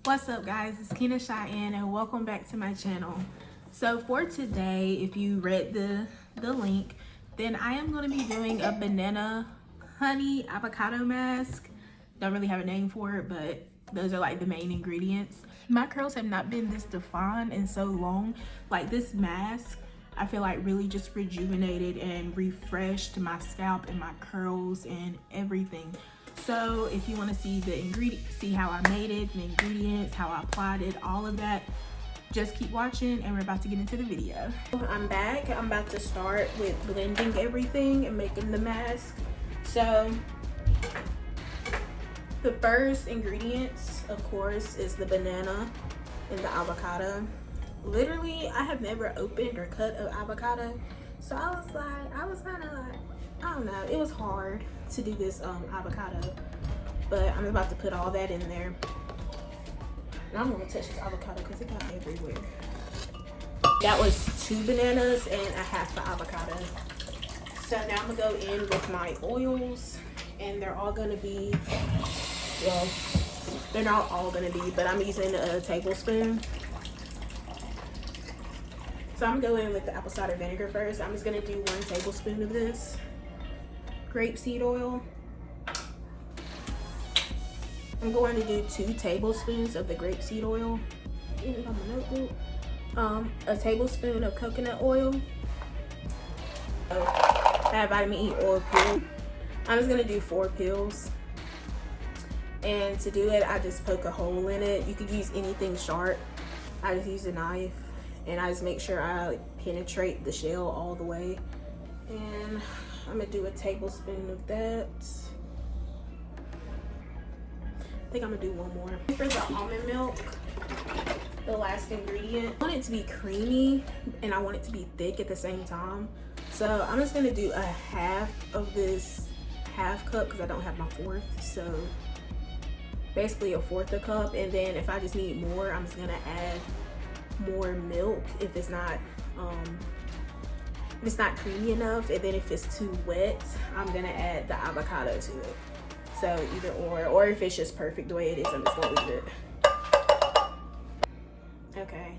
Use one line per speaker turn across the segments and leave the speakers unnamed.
What's up guys, it's Kina Cheyenne and welcome back to my channel. So for today, if you read the link, then I am going to be doing a banana honey avocado mask. Don't really have a name for it, but those are like the main ingredients. My curls have not been this defined in so long. Like this mask, I feel like really just rejuvenated and refreshed my scalp and my curls and everything. So if you want to see the ingredients, see how I made it, the ingredients, how I applied it, all of that, just keep watching and we're about to get into the video. I'm back. I'm about to start with blending everything and making the mask. So the first ingredients, of course, is the banana and the avocado. Literally, I have never opened or cut an avocado. So I was kind of like, I don't know, it was hard to do this avocado, but I'm about to put all that in there. And I'm gonna touch this avocado because it got everywhere. That was 2 bananas and a half the avocado. So now I'm gonna go in with my oils, and they're all gonna be, well, they're not all gonna be, but I'm using a tablespoon. So I'm gonna go in with the apple cider vinegar first. I'm just gonna do 1 tablespoon of this. Grapeseed oil. I'm going to do 2 tablespoons of the grapeseed oil. Get it on my notebook. A tablespoon of coconut oil. I have vitamin E oil pill. I'm just gonna do 4 pills. And to do it, I just poke a hole in it. You could use anything sharp. I just use a knife and I just make sure I penetrate the shell all the way. And I'm gonna do a tablespoon of that. I think I'm gonna do 1 more. For the almond milk, the last ingredient, I want it to be creamy and I want it to be thick at the same time. So I'm just gonna do a half of this half cup because I don't have my 4th. So basically a 1/4 cup, and then if I just need more, I'm just gonna add more milk if it's not creamy enough, and then if it's too wet, I'm gonna add the avocado to it. So either or if it's just perfect the way it is, I'm just gonna leave it. Okay.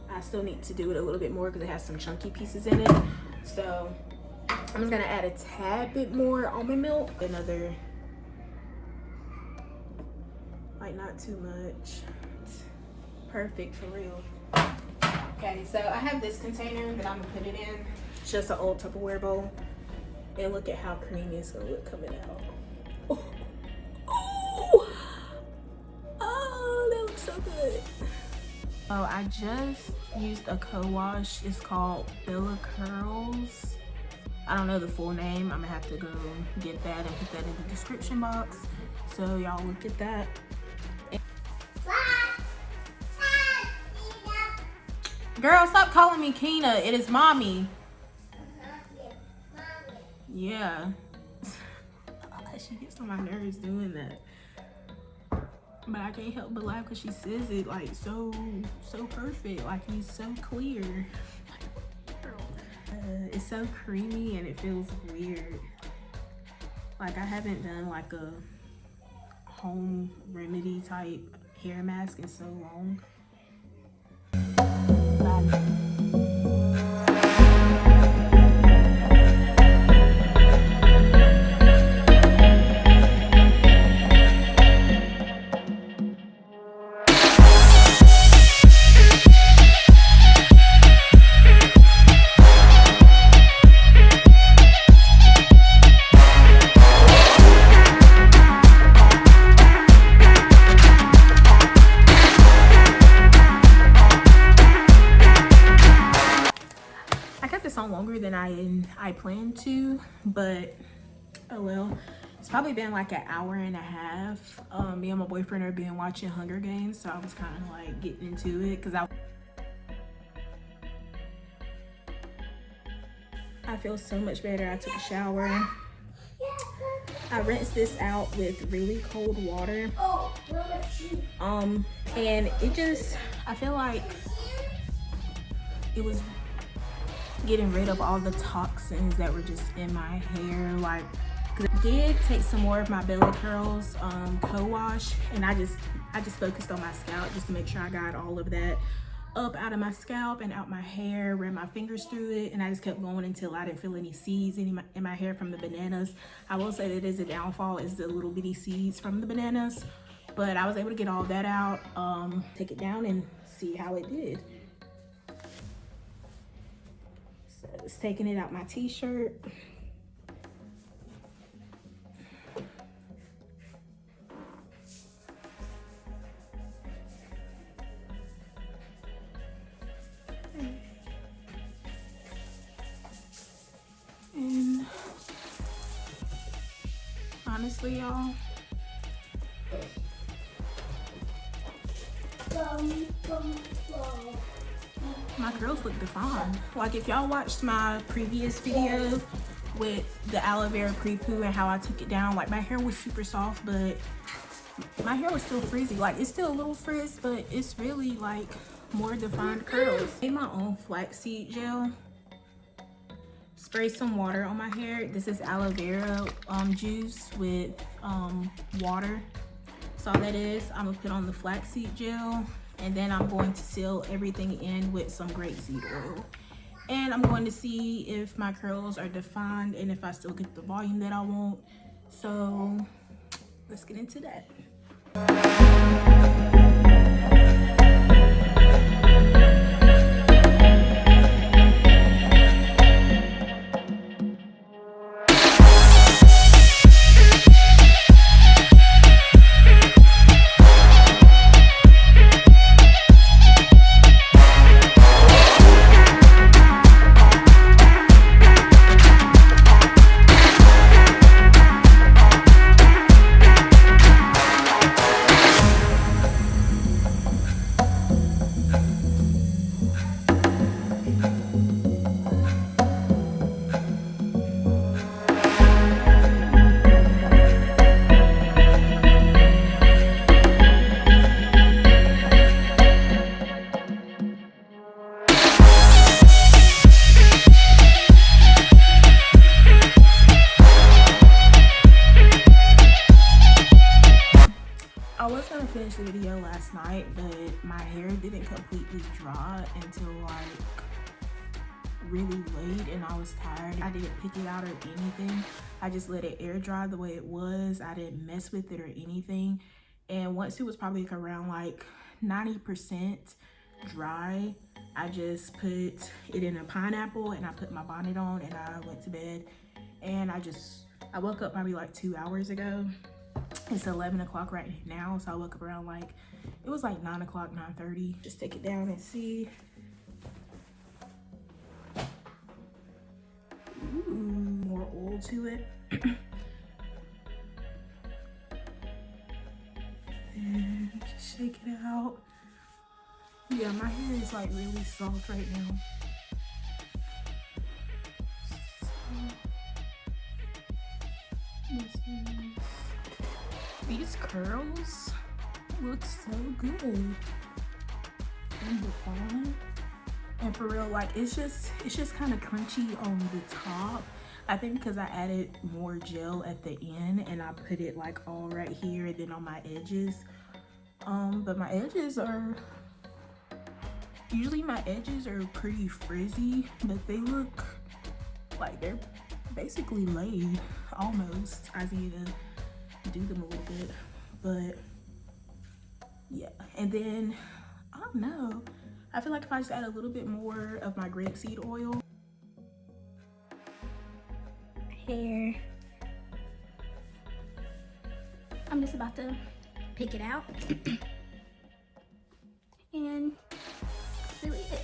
I still need to do it a little bit more because it has some chunky pieces in it. So I'm just gonna add a tad bit more almond milk. Another, like not too much. Perfect for real. Okay, so I have this container that I'm gonna put it in. It's just an old Tupperware bowl. And look at how creamy it's gonna look coming out. Oh, that looks so good. Oh, I just used a CoWash. It's called Vera Curls. I don't know the full name. I'm gonna have to go get that and put that in the description box. So y'all look at that. Girl, stop calling me Kina. It is mommy. Yeah. She gets on my nerves doing that. But I can't help but laugh because she says it like so perfect. Like he's so clear. It's so creamy and it feels weird. Like I haven't done like a home remedy type hair mask in so long. Longer than I planned to, but oh well. It's probably been like an hour and a half. Me and my boyfriend have been watching Hunger Games, so I was kind of like getting into it because I feel so much better. I took a shower. I rinsed this out with really cold water. And it just, I feel like it was getting rid of all the toxins that were just in my hair. Like because I did take some more of my belly curls co-wash, and I just focused on my scalp just to make sure I got all of that up out of my scalp and out my hair, ran my fingers through it, and I just kept going until I didn't feel any seeds in my hair from the bananas. I will say that is a downfall, is the little bitty seeds from the bananas, but I was able to get all that out, take it down and see how it did. So it's taking it out my t-shirt. And honestly, y'all, my curls look defined. Like, if y'all watched my previous video with the aloe vera PrePoo and how I took it down, like, my hair was super soft, but my hair was still frizzy. Like, it's still a little frizz, but it's really like more defined curls. I made my own flaxseed gel. Spray some water on my hair. This is aloe vera juice with water. So all that is, I'm gonna put on the flaxseed gel, and then I'm going to seal everything in with some grapeseed oil. And I'm going to see if my curls are defined and if I still get the volume that I want. So let's get into that. I was gonna finish the video last night, but my hair didn't completely dry until like really late, and I was tired. I didn't pick it out or anything. I just let it air dry the way it was. I didn't mess with it or anything. And once it was probably like around like 90% dry, I just put it in a pineapple and I put my bonnet on and I went to bed. And I woke up probably like 2 hours ago. It's 11 o'clock right now, so I woke up around like, it was like 9 o'clock, 9:30. Just take it down and see. Ooh, more oil to it. And just shake it out. Yeah, my hair is like really soft right now. These curls look so good and defined. And for real, like it's just kind of crunchy on the top. I think because I added more gel at the end and I put it like all right here and then on my edges. But my edges are, usually my edges are pretty frizzy, but they look like they're basically laid almost. I need to do them a little bit, but yeah. And then I don't know, I feel like if I just add a little bit more of my grapeseed oil.
Hair, I'm just about to pick it out and that's really it.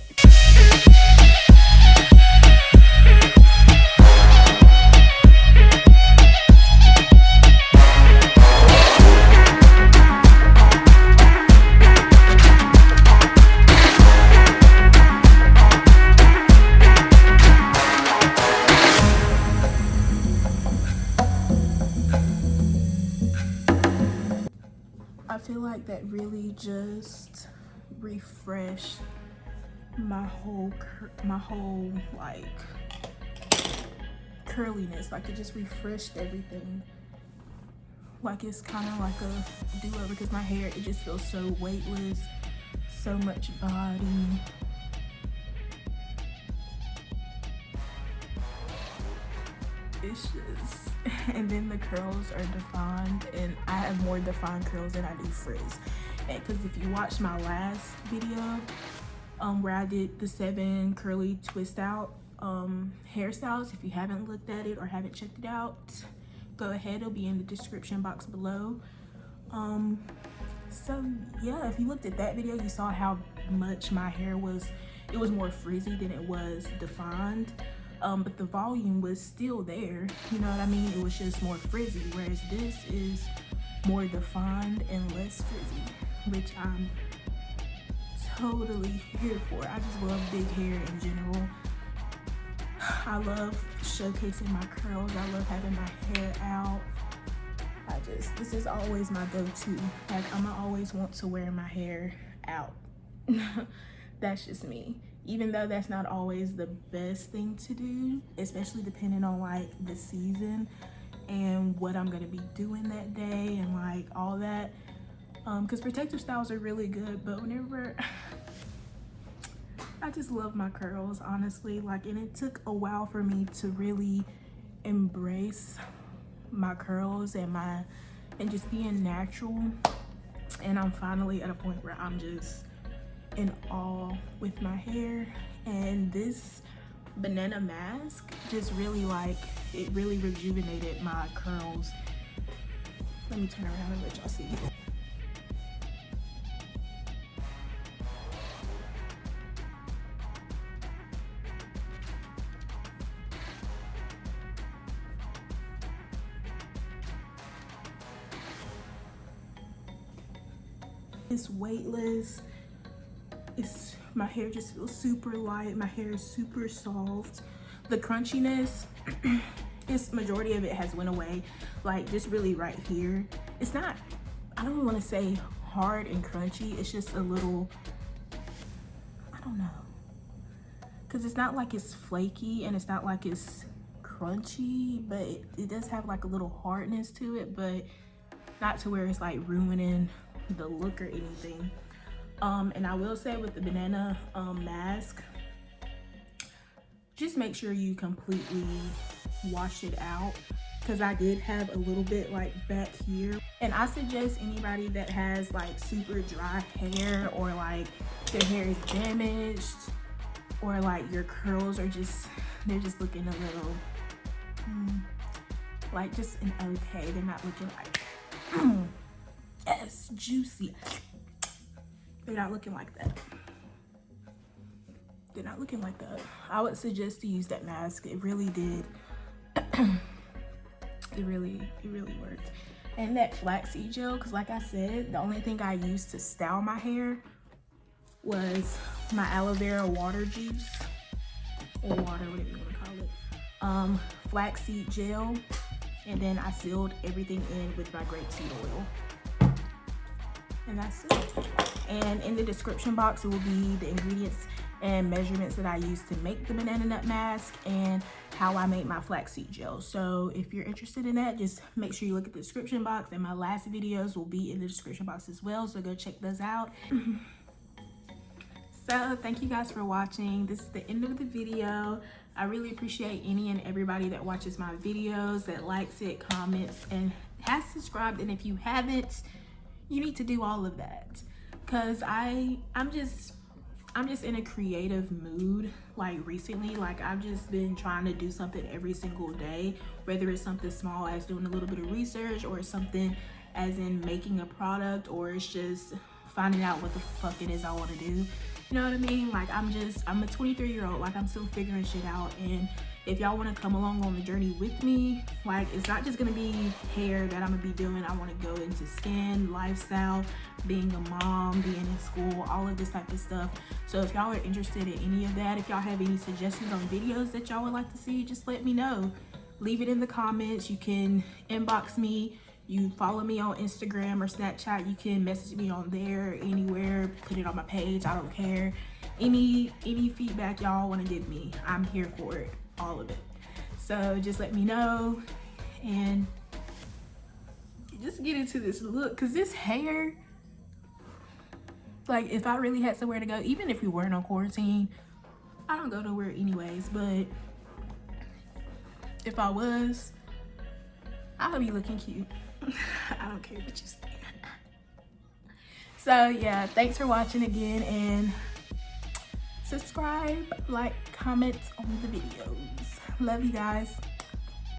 I feel like that really just refreshed my whole like curliness. Like it just refreshed everything. Like it's kind of like a do-over because my hair, it just feels so weightless, so much body. It's just, and then the curls are defined, and I have more defined curls than I do frizz. Because if you watched my last video where I did the 7 curly twist out hairstyles, if you haven't looked at it or haven't checked it out, go ahead, it'll be in the description box below. So yeah, if you looked at that video, you saw how much my hair was, it was more frizzy than it was defined. But the volume was still there, you know what I mean? It was just more frizzy, whereas this is more defined and less frizzy, which I'm totally here for. I just love big hair in general. I love showcasing my curls. I love having my hair out. This is always my go-to. Like, I'ma always want to wear my hair out. That's just me. Even though that's not always the best thing to do, especially depending on like the season and what I'm gonna be doing that day and like all that. Because protective styles are really good, but whenever I just love my curls, honestly. Like, and it took a while for me to really embrace my curls and just being natural. And I'm finally at a point where I'm just in awe with my hair. And this banana mask just really, like, it really rejuvenated my curls. Let me turn around and let y'all see. It's weightless. My hair just feels super light. My hair is super soft. The crunchiness, majority of it has went away. Like, just really right here. It's not, I don't want to say hard and crunchy. It's just a little, I don't know. Because it's not like it's flaky and it's not like it's crunchy, but it does have like a little hardness to it, but not to where it's like ruining the look or anything. And I will say with the banana mask, just make sure you completely wash it out, because I did have a little bit like back here. And I suggest anybody that has like super dry hair, or like their hair is damaged, or like your curls are just, they're just looking a little like just an okay, they're not looking like yes, juicy. They're not looking like that. They're not looking like that. I would suggest to use that mask. It really did. it really worked. And that flaxseed gel, because like I said, the only thing I used to style my hair was my aloe vera water juice, or water, whatever you want to call it. Flaxseed gel, and then I sealed everything in with my grapeseed oil. And that's it. And in the description box, it will be the ingredients and measurements that I used to make the banana nut mask and how I made my flaxseed gel. So if you're interested in that, just make sure you look at the description box, and my last videos will be in the description box as well, so go check those out. So thank you guys for watching. This is the end of the video. I really appreciate any and everybody that watches my videos, that likes it, comments, and has subscribed. And if you haven't, you need to do all of that, because I'm just in a creative mood. Like recently, like I've just been trying to do something every single day, whether it's something small as doing a little bit of research, or something as in making a product, or it's just finding out what the fuck it is I want to do. You know what I mean? Like I'm a 23-year-old, like I'm still figuring shit out. And if y'all want to come along on the journey with me, like it's not just gonna be hair that I'm gonna be doing. I want to go into skin, lifestyle, being a mom, being in school, all of this type of stuff. So if y'all are interested in any of that, if y'all have any suggestions on videos that y'all would like to see, just let me know. Leave it in the comments. You can inbox me. You follow me on Instagram or Snapchat, you can message me on there, anywhere, put it on my page, I don't care. Any feedback y'all want to give me, I'm here for it, all of it. So just let me know and just get into this look, because this hair, like if I really had somewhere to go, even if we weren't on quarantine, I don't go nowhere anyways, but if I was, I would be looking cute. I don't care what you say. So yeah, thanks for watching again, and subscribe, like, comment on the videos. Love you guys.